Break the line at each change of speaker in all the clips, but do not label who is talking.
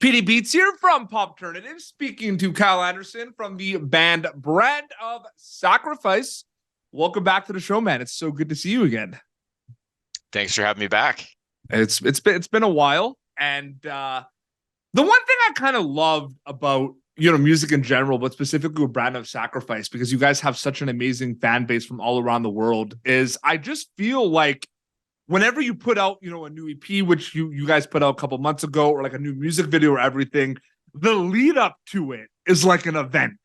PD Beats here from Popternative, speaking to Kyle Anderson from the band Brand of Sacrifice. Welcome back to the show, man. It's so good to see you again.
Thanks for having me back.
It's been a while, and the one thing I kind of love about music in general, but specifically with Brand of Sacrifice, because you guys have such an amazing fan base from all around the world, is I just feel like whenever you put out, a new EP, which you guys put out a couple months ago, or like a new music video or everything, the lead up to it is like an event,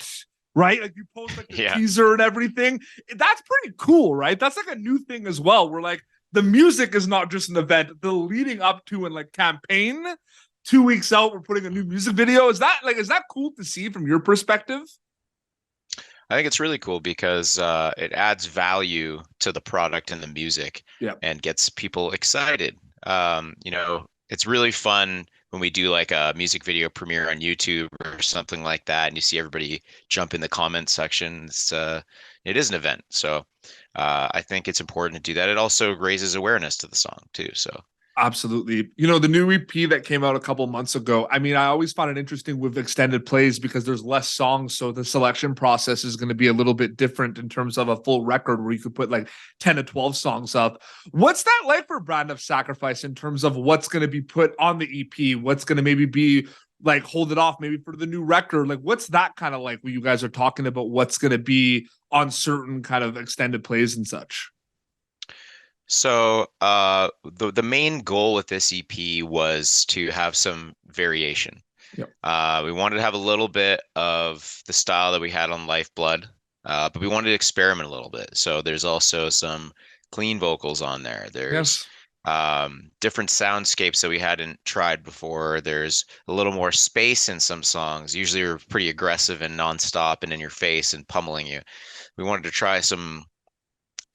right? Like you post like the teaser and everything. That's pretty cool, right? That's like a new thing as well. Where like the music is not just an event, the leading up to and like campaign. 2 weeks out, we're putting a new music video. Is that cool to see from your perspective?
I think it's really cool because it adds value to the product and the music and gets people excited. It's really fun when we do like a music video premiere on YouTube or something like that, and you see everybody jump in the comment section. It is an event. So I think it's important to do that. It also raises awareness to the song too. So
absolutely. The new EP that came out a couple months ago, I mean, I always found it interesting with extended plays because there's less songs. So the selection process is going to be a little bit different in terms of a full record where you could put like 10 to 12 songs up. What's that like for Brand of Sacrifice in terms of what's going to be put on the EP? What's going to maybe be like, hold it off maybe for the new record? Like, what's that kind of like when you guys are talking about what's going to be on certain kind of extended plays and such?
So the main goal with this EP was to have some variation.
Yep.
We wanted to have a little bit of the style that we had on Lifeblood, but we wanted to experiment a little bit. So there's also some clean vocals on there. There's different soundscapes that we hadn't tried before. There's a little more space in some songs. Usually we're pretty aggressive and nonstop and in your face and pummeling you. We wanted to try some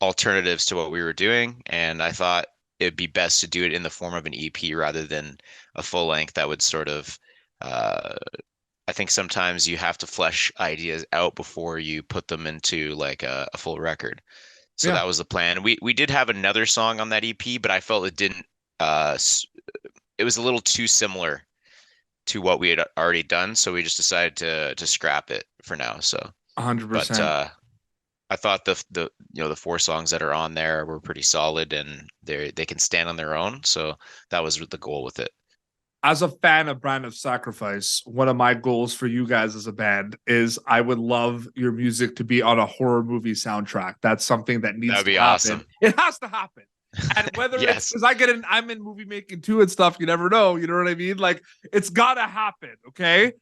alternatives to what we were doing, and I thought it'd be best to do it in the form of an EP rather than a full length that would sort of I think sometimes you have to flesh ideas out before you put them into like a full record. So that was the plan. We did have another song on that EP, but I felt it didn't it was a little too similar to what we had already done, so we just decided to scrap it for now. So
100%.
But I thought the 4 songs that are on there were pretty solid and they can stand on their own. So that was the goal with it.
As a fan of Brand of Sacrifice, one of my goals for you guys as a band is I would love your music to be on a horror movie soundtrack. That's something that needs to happen.
Awesome.
It has to happen. And whether it's because I'm in movie making too and stuff, you never know. You know what I mean? Like it's gotta happen. Okay.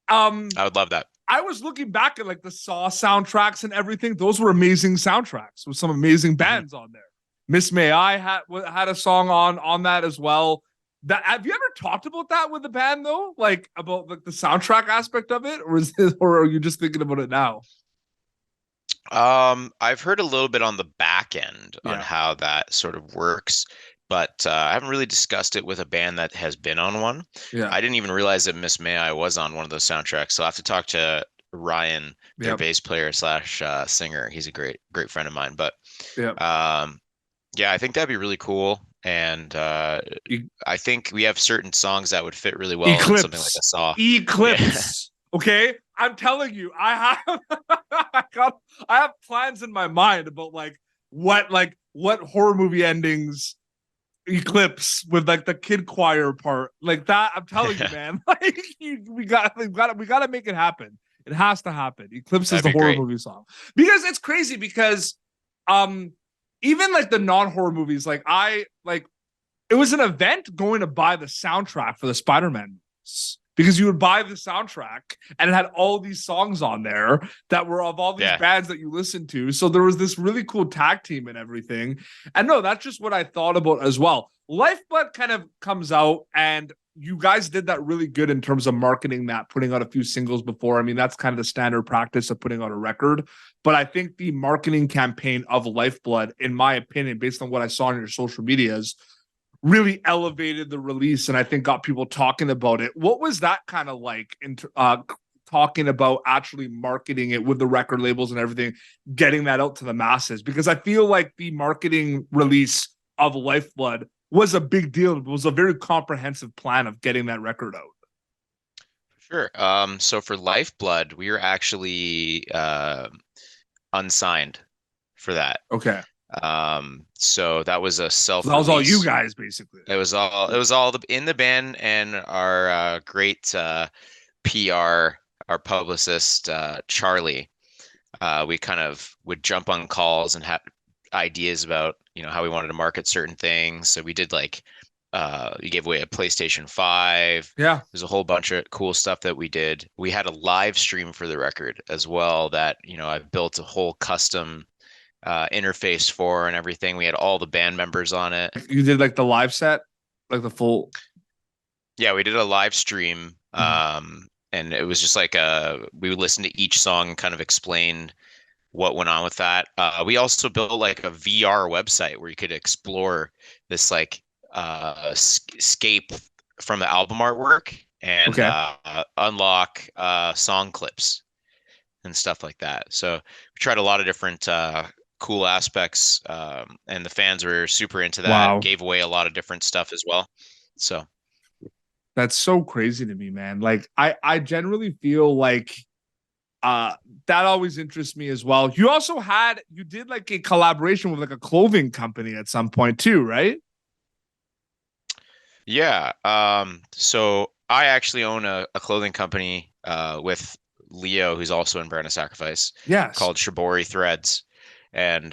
I would love that.
I was looking back at like the Saw soundtracks and everything. Those were amazing soundtracks with some amazing bands on there. Miss May I had a song on that as well. Have you ever talked about that with the band though? Like about like the soundtrack aspect of it, or are you just thinking about it now?
I've heard a little bit on the back end on how that sort of works, but I haven't really discussed it with a band that has been on one. I didn't even realize that Miss May I was on one of those soundtracks. So I have to talk to Ryan, their bass player slash singer. He's a great friend of mine. But I think that'd be really cool. And I think we have certain songs that would fit really well in something like a Saw.
Eclipse. Okay, I'm telling you, I have plans in my mind about what horror movie endings Eclipse with like the kid choir part like that. I'm telling you, man, like we got to make it happen. It has to happen. Eclipse is the horror movie song because it's crazy because even like the non-horror movies, it was an event going to buy the soundtrack for the Spider-Man movies because you would buy the soundtrack and it had all these songs on there that were of all these bands that you listened to. So there was this really cool tag team and everything. And no, that's just what I thought about as well. Lifeblood kind of comes out and you guys did that really good in terms of marketing that, putting out a few singles before. I mean, that's kind of the standard practice of putting out a record. But I think the marketing campaign of Lifeblood, in my opinion, based on what I saw on your social medias, really elevated the release and I think got people talking about it. What was that kind of like in talking about actually marketing it with the record labels and everything, getting that out to the masses? Because I feel like the marketing release of Lifeblood was a big deal. It was a very comprehensive plan of getting that record out.
Sure. So for Lifeblood, we were actually unsigned for that.
Okay.
So that was a
So that was all you
self-release.
guys basically.
It was all in the band and our great PR, our publicist Charlie. We kind of would jump on calls and have ideas about, how we wanted to market certain things. So we did like we gave away a PlayStation 5.
Yeah.
There's a whole bunch of cool stuff that we did. We had a live stream for the record as well that, I built a whole custom interface for and everything. We had all the band members on it.
You did like the live set, like the full.
Yeah, we did a live stream.
Mhm.
And it was just like we would listen to each song and kind of explain what went on with that. We also built like a VR website where you could explore this like escape from the album artwork and
Okay.
unlock song clips and stuff like that. So we tried a lot of different cool aspects, and the fans were super into that.
Wow.
Gave away a lot of different stuff as well. So
That's so crazy to me, man. Like I generally feel like uh that always interests me as well. You did like a collaboration with like a clothing company at some point too, right?
yeah, so I actually own a clothing company with Leo, who's also in Brand of Sacrifice,
Yes.
called Shibori Threads. And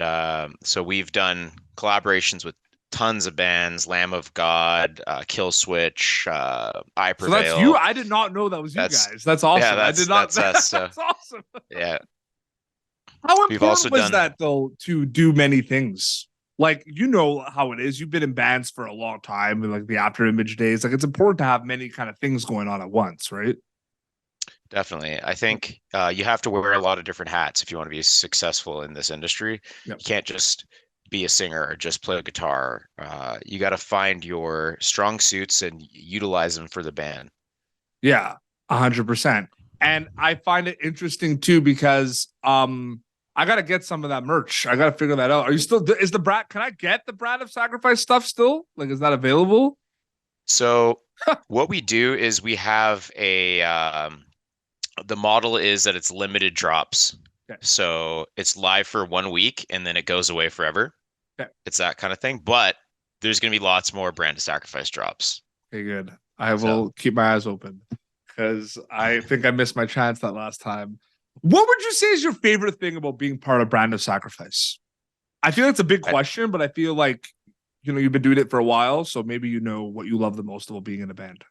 so we've done collaborations with tons of bands, Lamb of God, Kill Switch, I
So that's you.
Prevail.
I did not know that was you
That's
guys. That's
yeah,
awesome. I did
that's
not.
that's us. So
That's awesome.
yeah,
How
we've also
important was
done.
that though to do many things? Like you know how it is. You've been in bands for a long time, and like the After Image days. Like it's important to have many kind of things going on at once, right?
Definitely. I think you have to wear a lot of different hats if you want to be successful in this industry.
Yep.
You can't just be a singer or just play a guitar. You got to find your strong suits and utilize them for the band.
Yeah, 100%. And I find it interesting too because I gotta get some of that merch. I gotta figure that out. Are you still is the Brat? Can I get the Brand of Sacrifice stuff still? Like, is that available?
So what we do is we have the model is that it's limited drops.
Okay.
So it's live for 1 week and then it goes away forever.
Okay.
It's that kind of thing. But there's going to be lots more Brand of Sacrifice drops.
Okay, good. I
So
will keep my eyes open because I think I missed my chance that last time. What would you say is your favorite thing about being part of Brand of Sacrifice? I feel it's a big
I,
question, but I feel like you've been doing it for a while, so maybe you know what you love the most about being in a band.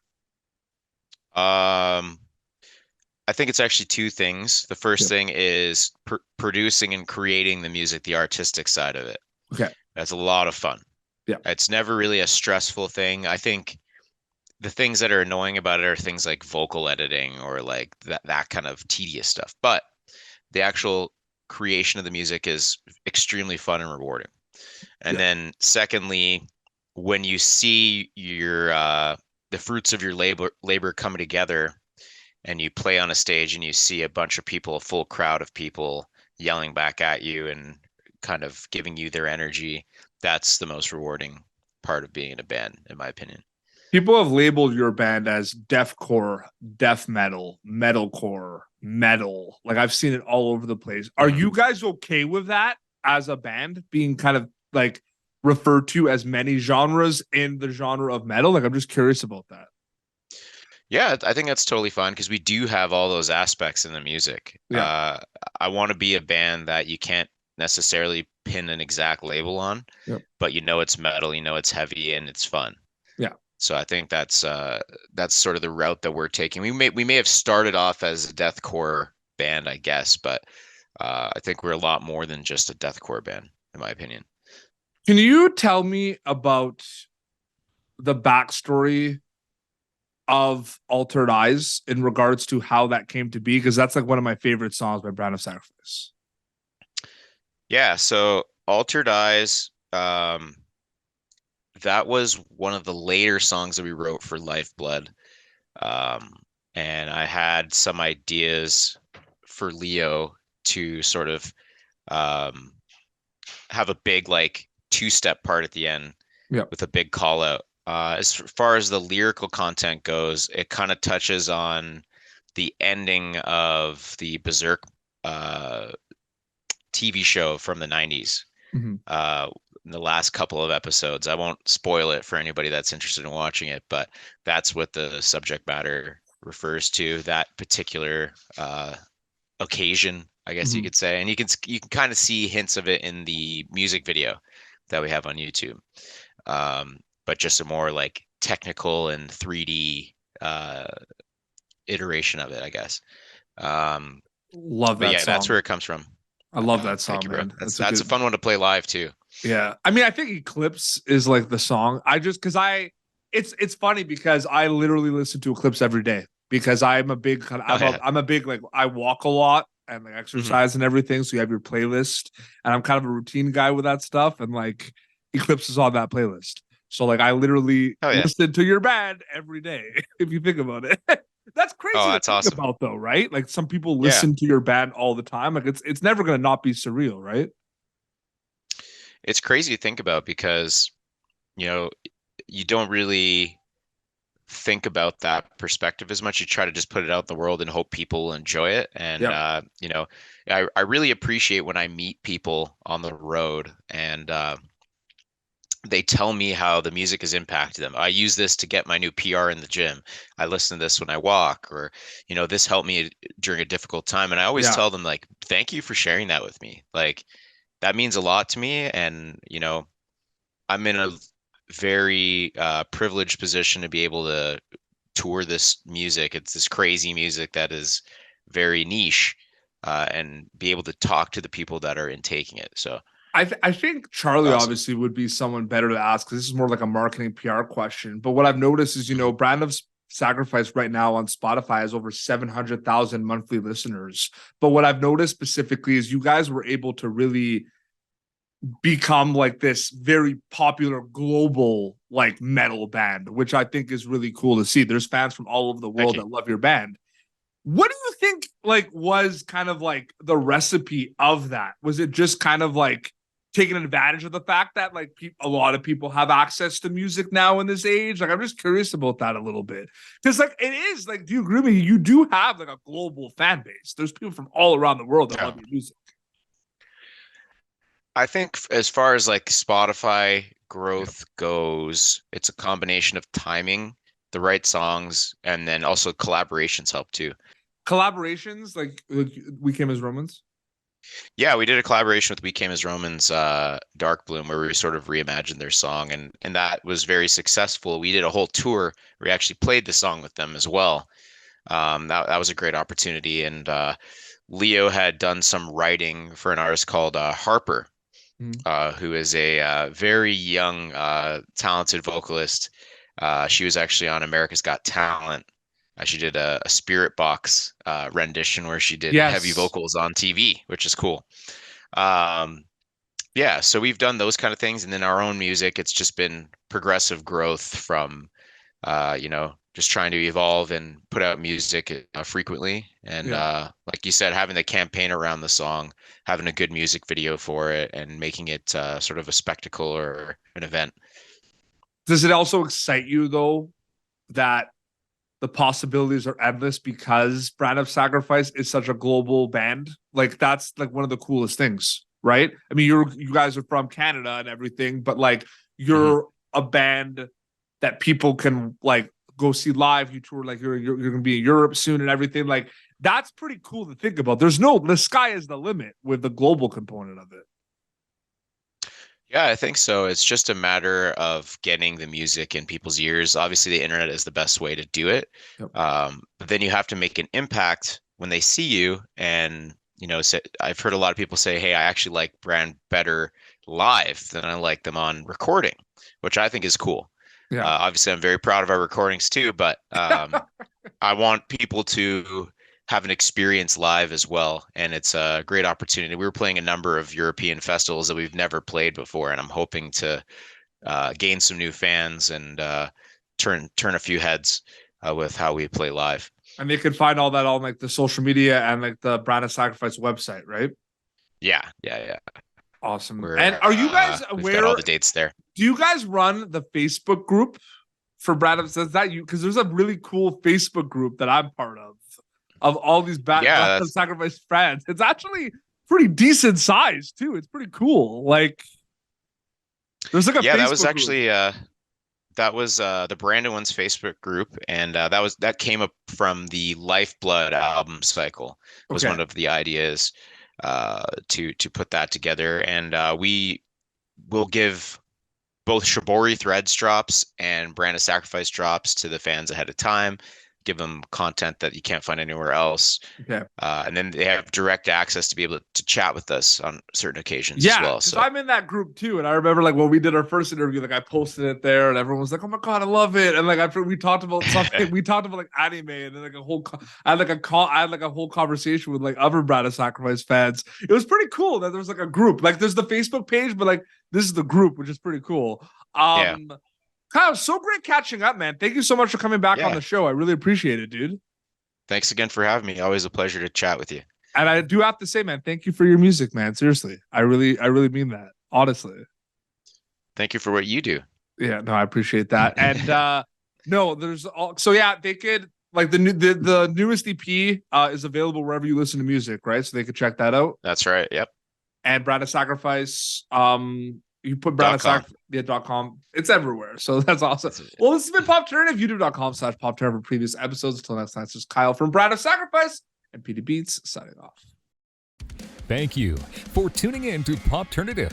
um, I think it's actually two things. The first
Yep.
thing is producing and creating the music, the artistic side of it.
Okay.
That's a lot of fun.
Yeah.
It's never really a stressful thing. I think the things that are annoying about it are things like vocal editing or like that kind of tedious stuff. But the actual creation of the music is extremely fun and rewarding. And
Yeah.
then secondly, when you see your the fruits of your labor coming together and you play on a stage and you see a bunch of people, a full crowd of people yelling back at you and kind of giving you their energy, that's the most rewarding part of being in a band, in my opinion.
People have labeled your band as deathcore, death metal, metalcore, metal. Like I've seen it all over the place. Are
Mhm.
you guys okay with that as a band being kind of like referred to as many genres in the genre of metal? Like I'm just curious about that.
Yeah, I think that's totally fine because we do have all those aspects in the music.
Yeah.
I want to be a band that you can't necessarily pin an exact label on,
Yep.
but it's metal, it's heavy and it's fun.
Yeah.
So I think that's sort of the route that we're taking. We may have started off as a deathcore band, I guess, but I think we're a lot more than just a deathcore band, in my opinion.
Can you tell me about the backstory of Altered Eyes in regards to how that came to be? Because that's like one of my favorite songs by Brand of Sacrifice.
Yeah, so Altered Eyes, that was one of the later songs that we wrote for Lifeblood. Um, and I had some ideas for Leo to sort of um, have a big like two-step part at the end with a big call out. As far as the lyrical content goes, it kind of touches on the ending of the Berserk TV show from the 90s.
Mm-hmm.
In the last couple of episodes. I won't spoil it for anybody that's interested in watching it, but that's what the subject matter refers to, that particular occasion, I guess you
Mm-hmm.
could say. And you can kind of see hints of it in the music video that we have on YouTube. But just a more like technical and 3D iteration of it, I guess.
Love
But
that
yeah, that's
song.
where it comes from.
I love that
Thank
song,
you, bro.
man.
That's
That's a
that's a
good.
fun one to play live too.
Yeah. I mean, I think Eclipse is like the song. I just because it's funny because I literally listen to Eclipse every day because I'm a big
Oh yeah.
I'm a big like I walk a lot and like
Mhm.
exercise and everything. So you have your playlist, and I'm kind of a routine guy with that stuff. And like Eclipse is on that playlist. So like I literally
Oh yeah.
listen to your band every day, if you think about it. That's
Oh,
crazy to
that's
think
awesome.
about though, right? Like some people
Yeah.
listen to your band all the time. Like it's never gonna not be surreal, right?
It's crazy to think about because, you know, you don't really think about that perspective as much. You try to just put it out in the world and hope people enjoy it. And
Yep.
I really appreciate when I meet people on the road and they tell me how the music has impacted them. I use this to get my new PR in the gym. I listen to this when I walk, or, this helped me during a difficult time. And I always
Yeah.
tell them, like, thank you for sharing that with me. Like, that means a lot to me. And, I'm in a very privileged position to be able to tour this music. It's this crazy music that is very niche, and be able to talk to the people that are intaking it. So
I think Charlie
awesome.
obviously would be someone better to ask because this is more like a marketing PR question. But what I've noticed is,
Mhm.
Brand of Sacrifice right now on Spotify has over 700,000 monthly listeners. But what I've noticed specifically is you guys were able to really become like this very popular global like metal band, which I think is really cool to see. There's fans from all over the
Thank
world
you.
that love your band. What do you think like was kind of like the recipe of that? Was it just kind of like taking advantage of the fact that like a lot of people have access to music now in this age? Like I'm just curious about that a little bit. Because like it is like, do you agree with me? You do have like a global fan base. There's people from all around the world that
Yeah.
love your music.
I think as far as like Spotify
Yep.
growth goes, it's a combination of timing, the right songs, and then also collaborations help too.
Collaborations like We Came as Romans.
Yeah, we did a collaboration with We Came as Romans, Dark Bloom, where we sort of reimagined their song, and that was very successful. We did a whole tour. We actually played the song with them as well. That was a great opportunity, and Leo had done some writing for an artist called Harper,
Mm.
who is a very young, talented vocalist. She was actually on America's Got Talent. She did a Spirit Box rendition where she did heavy
Yes.
vocals on TV, which is cool. Um, yeah, so we've done those kind of things, and then our own music, it's just been progressive growth from, just trying to evolve and put out music frequently. And
Yeah.
like you said, having the campaign around the song, having a good music video for it, and making it sort of a spectacle or an event.
Does it also excite you though that the possibilities are endless because Brand of Sacrifice is such a global band? Like that's like one of the coolest things, right? I mean, you guys are from Canada and everything, but like
Mhm.
you're a band that people can like go see live. You tour like you're gonna be in Europe soon and everything. Like that's pretty cool to think about. The sky is the limit with the global component of it.
Yeah, I think so. It's just a matter of getting the music in people's ears. Obviously, the internet is the best way to do it.
Yep.
But then you have to make an impact when they see you. And, I've heard a lot of people say, hey, I actually like Brand better live than I like them on recording, which I think is cool.
Yeah.
Obviously, I'm very proud of our recordings too, but I want people to have an experience live as well. And it's a great opportunity. We were playing a number of European festivals that we've never played before, and I'm hoping to gain some new fans and turn a few heads with how we play live.
And they can find all that on like the social media and like the Brand of Sacrifice website, right?
Yeah, yeah, yeah.
Awesome. And
We're
are you guys
we've got all
aware?
the dates there.
Do you guys run the Facebook group for Brad of Says that you because there's a really cool Facebook group that I'm part of. of all these Brand of Sacrifice fans. It's actually pretty decent size too. It's pretty cool. Like there's like a Facebook
that was actually
group.
that was the Brandon One's Facebook group, and that came up from the Lifeblood album cycle. Was one of the ideas to put that together, and we will give both Shibori Threads drops and Brand of Sacrifice drops to the fans ahead of time. Give them content that you can't find anywhere else.
Okay.
And then they have direct access to be able to chat with us on certain occasions as well.
So I'm in that group too. And I remember like when we did our first interview, like I posted it there and everyone was like, oh my God, I love it. And like after we talked about something, we talked about like anime and then like I had like a whole conversation with like other Brand of Sacrifice fans. It was pretty cool that there was like a group. Like there's the Facebook page, but like this is the group, which is pretty cool. Kyle, so great catching up, man. Thank you so much for coming back on the show. I really appreciate it, dude.
Thanks again for having me. Always a pleasure to chat with you.
And I do have to say, man, thank you for your music, man. Seriously. I really mean that. Honestly.
Thank you for what you do.
Yeah, no, I appreciate that. And no, there's so yeah, they could like the newest EP is available wherever you listen to music, right? So they could check that out.
That's right. Yep.
And Brand of Sacrifice, you put Brand of Sacrifice.com. It's everywhere. So that's awesome. Well, this has been Pop Alternative, youtube.com/PopTurner for previous episodes. Until next time, it's just Kyle from Brand of Sacrifice and PD Beats signing off.
Thank you for tuning in to Popternative.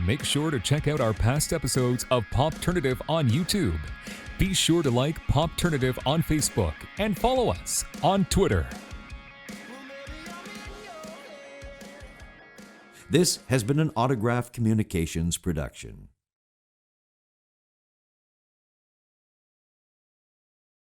Make sure to check out our past episodes of Popternative on YouTube. Be sure to like Popternative on Facebook and follow us on Twitter.
This has been an Autograph Communications production.